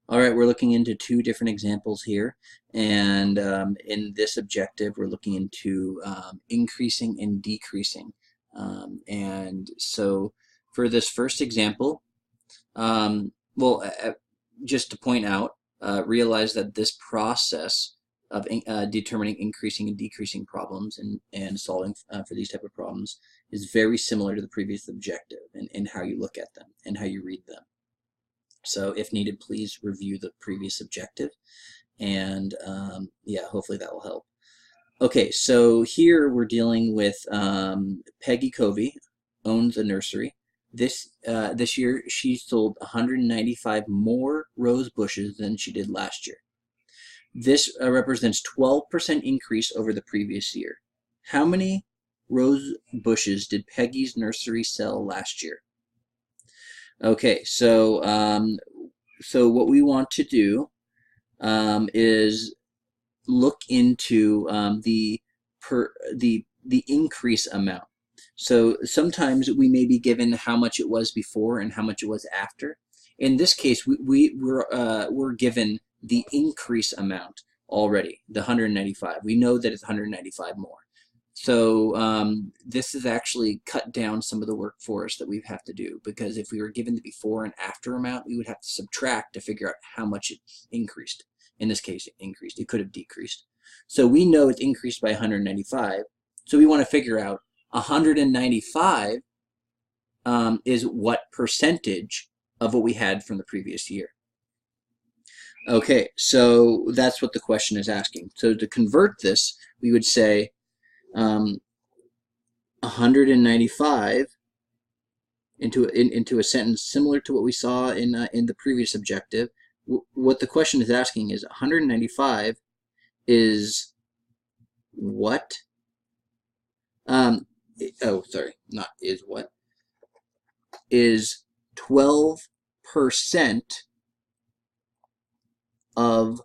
All right, we're looking into two different examples here, and in this objective, we're looking into increasing and decreasing. And so for this first example, just to point out, realize that this process of determining increasing and decreasing problems and solving for these type of problems is very similar to the previous objective in how you look at them and how you read them. So if needed, please review the previous objective, and yeah, hopefully that will help. Okay, so here we're dealing with Peggy Covey owns a nursery. This year she sold 195 more rose bushes than she did last year. This represents 12% increase over the previous year. How many rose bushes did Peggy's nursery sell last year? Okay, so what we want to do is look into the increase amount. So sometimes we may be given how much it was before and how much it was after. In this case, we're given the increase amount already, the 195. We know that it's 195 more. So this has actually cut down some of the work for us that we have to do, because if we were given the before and after amount, we would have to subtract to figure out how much it increased. In this case, it increased. It could have decreased. So we know it's increased by 195. So we want to figure out 195 is what percentage of what we had from the previous year. Okay, so that's what the question is asking. So to convert this, we would say 195 into a sentence similar to what we saw in the previous objective. What the question is asking is 195 is what? Oh, sorry, not is what. Is 12% of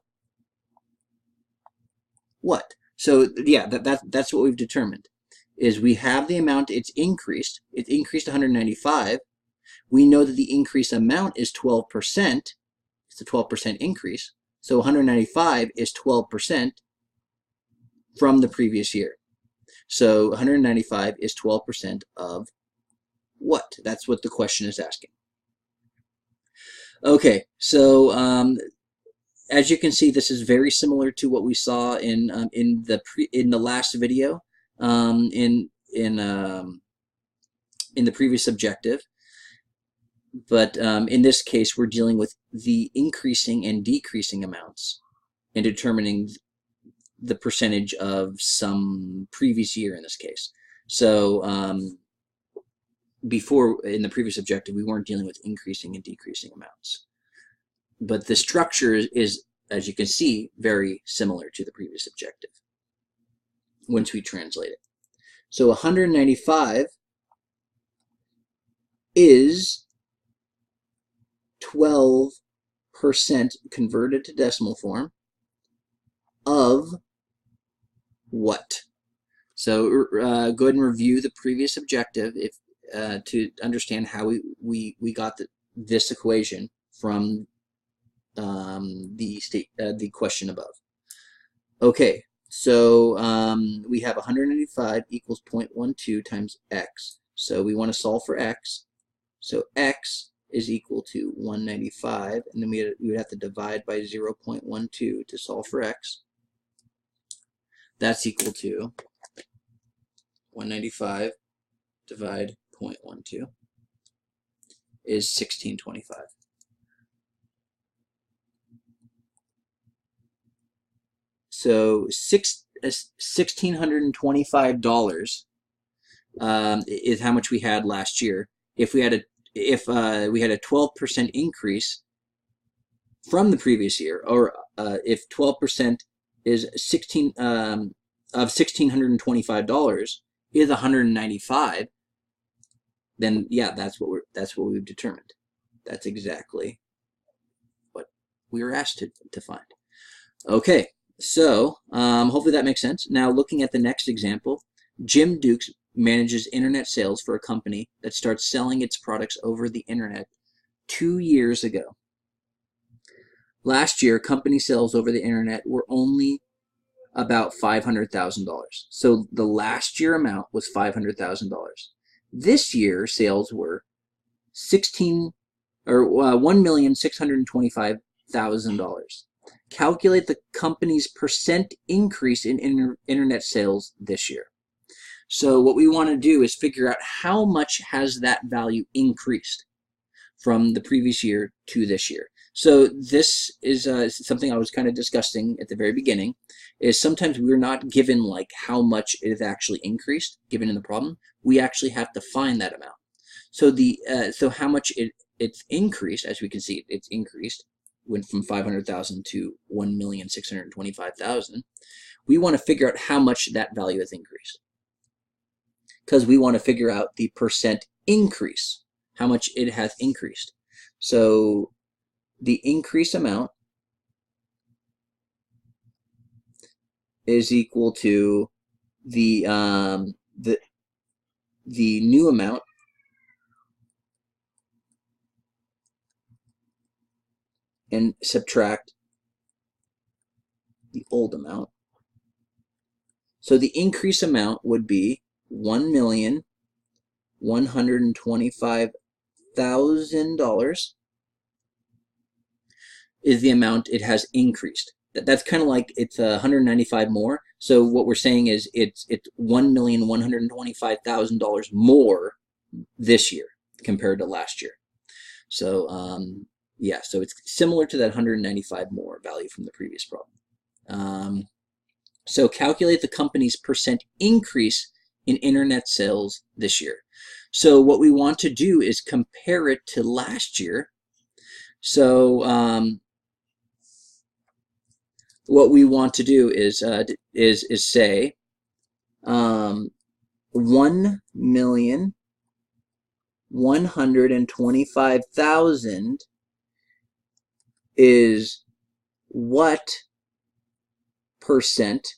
what? So yeah, that's what we've determined. Is we have the amount it's increased. It increased 195. We know that the increase amount is 12%. It's a 12% increase. So 195 is 12% from the previous year. So 195 is 12% of what? That's what the question is asking. Okay, so as you can see, this is very similar to what we saw in the last video, in the previous objective. But in this case, we're dealing with the increasing and decreasing amounts and determining the percentage of some previous year in this case. So before, in the previous objective, we weren't dealing with increasing and decreasing amounts. But the structure is, as you can see, very similar to the previous objective once we translate it. So 195 is 12% converted to decimal form of what? So go ahead and review the previous objective if to understand how we got this equation from the question above. Okay, so we have 195 equals 0.12 times x. So we want to solve for x. So x is equal to 195, and then we would have to divide by 0.12 to solve for x. That's equal to 195 divide 0.12 is 1625. So $1,625 is how much we had last year. If we had a 12% increase from the previous year, or if 12% is $1,625 is 195, then yeah, that's what we've determined. That's exactly what we were asked to find. Okay, so hopefully that makes sense. Now looking at the next example, Jim Dukes manages internet sales for a company that starts selling its products over the internet 2 years ago. Last year, company sales over the internet were only about $500,000. So the last year amount was $500,000. This year, sales were $1,625,000. Calculate the company's percent increase in internet sales this year. So what we want to do is figure out how much has that value increased from the previous year to this year. So this is something I was kind of discussing at the very beginning, is sometimes we're not given like how much it has actually increased given in the problem. We actually have to find that amount. So so how much it's increased, as we can see, it's increased, went from 500,000 to 1,625,000. We want to figure out how much that value has increased, because we want to figure out the percent increase, how much it has increased. So the increase amount is equal to the new amount and subtract the old amount. So the increase amount would be $1,125,000 is the amount it has increased. That's kind of like it's 195 more. So what we're saying is it's $1,125,000 more this year compared to last year. So yeah, so it's similar to that 195 more value from the previous problem. So calculate the company's percent increase in internet sales this year. So what we want to do is compare it to last year. So what we want to do is say 1,125,000 is what percent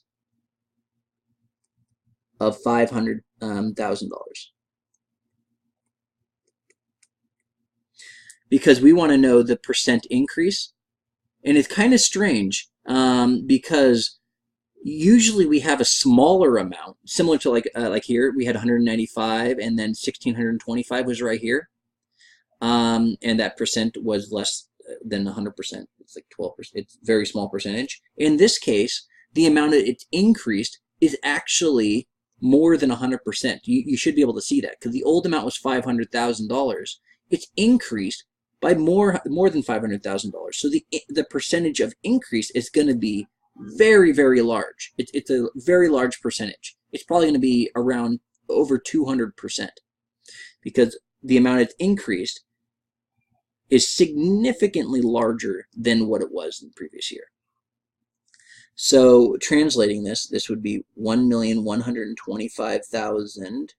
of $500,000? Because we want to know the percent increase, and it's kind of strange because usually we have a smaller amount, similar to like here we had 195, and then 1,625 was right here, and that percent was less than 100%. It's like 12%. It's a very small percentage. In this case, the amount that it's increased is actually more than 100%. You should be able to see that, because the old amount was $500,000. It's increased by more than $500,000. So the percentage of increase is going to be very, very large. It's a very large percentage. It's probably going to be around over 200%, because the amount it's increased is significantly larger than what it was in the previous year. So translating this would be 1,125,000,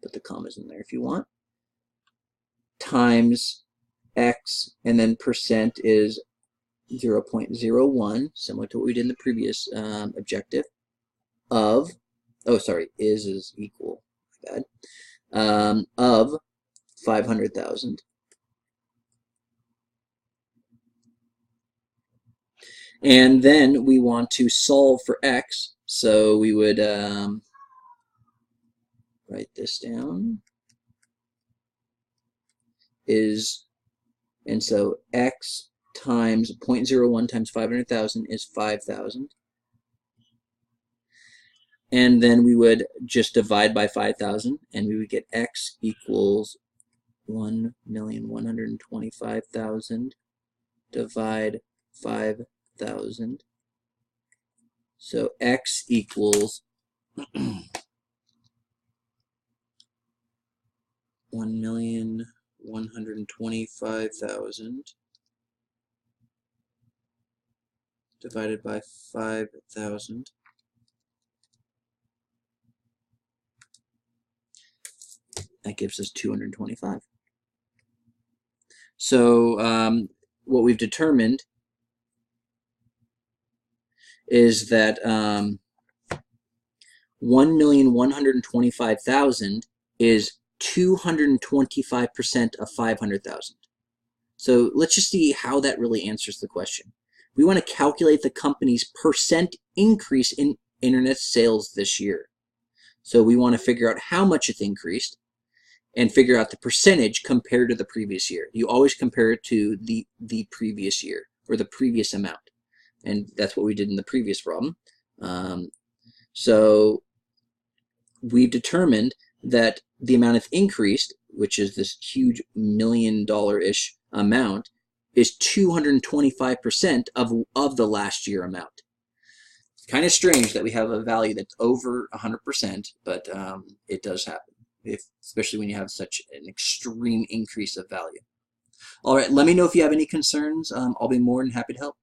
put the commas in there if you want, times X, and then percent is 0.01, similar to what we did in the previous objective, of, is equal, my bad, of 500,000. And then we want to solve for X, so we would write this down, and so X times 0.01 times 500,000 is 5,000. And then we would just divide by 5,000, and we would get X equals 1,125,000 divide 5,000. So X equals 1,125,000 divided by 5,000. That gives us 225. So what we've determined is that 1,125,000 is 225% of 500,000. So let's just see how that really answers the question. We want to calculate the company's percent increase in internet sales this year. So we want to figure out how much it's increased and figure out the percentage compared to the previous year. You always compare it to the previous year or the previous amount. And that's what we did in the previous problem. So we've determined that the amount of increased, which is this huge $1 million-ish amount, is 225% of the last year amount. It's kind of strange that we have a value that's over 100%, but it does happen, especially when you have such an extreme increase of value. All right, let me know if you have any concerns. I'll be more than happy to help.